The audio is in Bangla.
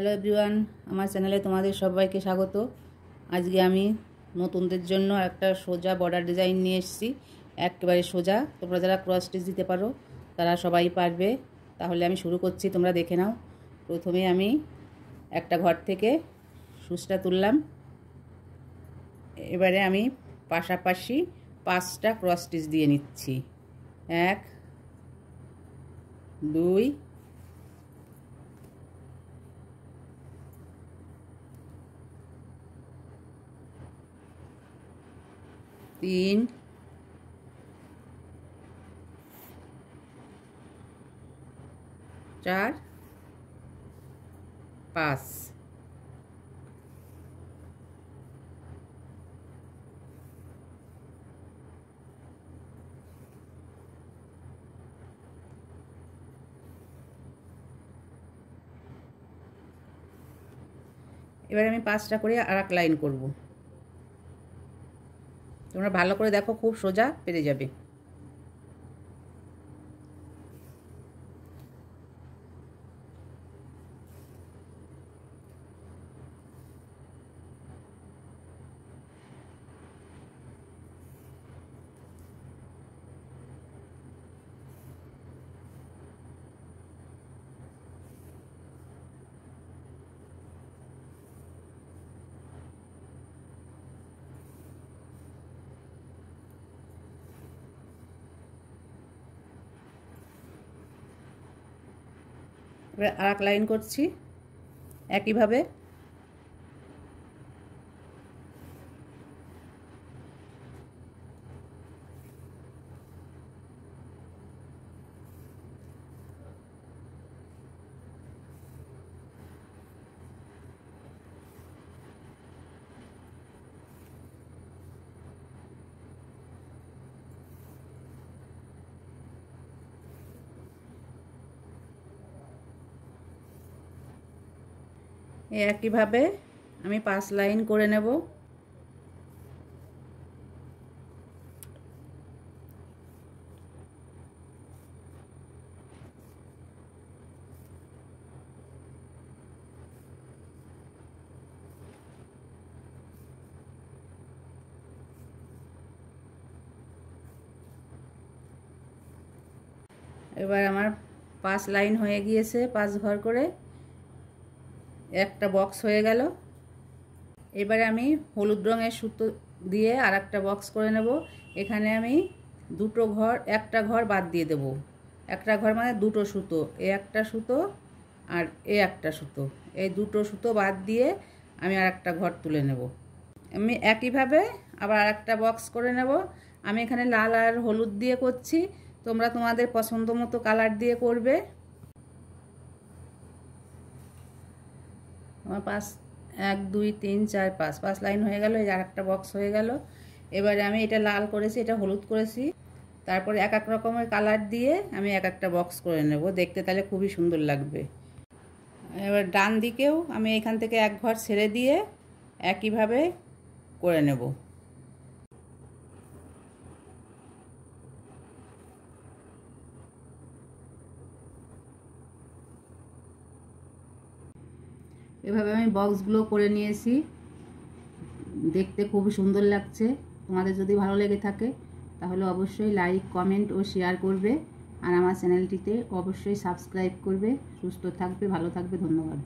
হ্যালো এভরিওয়ান, আমার চ্যানেলে তোমাদের সবাইকে স্বাগত। আজকে আমি নতুনদের জন্য একটা সোজা বর্ডার ডিজাইন নিয়ে এসেছি, একেবারে সোজা। তোমরা যারা ক্রস স্টিচ দিতে পারো তারা সবাই পারবে। তাহলে আমি শুরু করছি, তোমরা দেখে নাও। প্রথমে আমি একটা ঘর থেকে সুচটা তুললাম। এবারে আমি পাশাপাশি 5টা ক্রস স্টিচ দিয়ে নিচ্ছি। 1 2 3 4 5। এবারে আমি 5টা করে আরেক লাইন করব। তোমরা ভালো করে দেখো, খুব সোজা পেরে যাবে। এবার আরেক লাইন করছি একইভাবে। একইভাবে আমি 5 লাইন করে নেব। এবার আমার 5 লাইন হয়ে গিয়েছে, 5 ঘর করে একটা বক্স হয়ে গেল। এবারে আমি হলুদ রঙের সুতো দিয়ে আর একটা বক্স করে নেব। এখানে আমি দুটো ঘর, একটা ঘর বাদ দিয়ে দেব। একটা ঘর মানে দুটো সুতো, এ একটা সুতো আর এ একটা সুতো, এই দুটো সুতো বাদ দিয়ে আমি আর একটা ঘর তুলে নেব। আমি একইভাবে আবার আর একটা বক্স করে নেব। আমি এখানে লাল আর হলুদ দিয়ে করছি, তোমরা তোমাদের পছন্দ মতো কালার দিয়ে করবে। আমার 1 2 3 4 5 লাইন হয়ে গেল। এই আর একটা বক্স হয়ে গেল। এবারে আমি এটা লাল করেছি, এটা হলুদ করেছি, তারপরে এক এক রকমের কালার দিয়ে আমি এক একটা বক্স করে নেব, দেখতে তাহলে খুবই সুন্দর লাগবে। এবার ডান দিকেও আমি এখান থেকে এক ঘর ছেড়ে দিয়ে একইভাবে করে নেব। এভাবে আমি বক্সগুলো করে নিয়েছি, দেখতে খুবই সুন্দর লাগছে। তোমাদের যদি ভালো লেগে থাকে তাহলে অবশ্যই লাইক, কমেন্ট ও শেয়ার করবে, আর আমার চ্যানেলটিতে অবশ্যই সাবস্ক্রাইব করবে। সুস্থ থাকবে, ভালো থাকবে, ধন্যবাদ।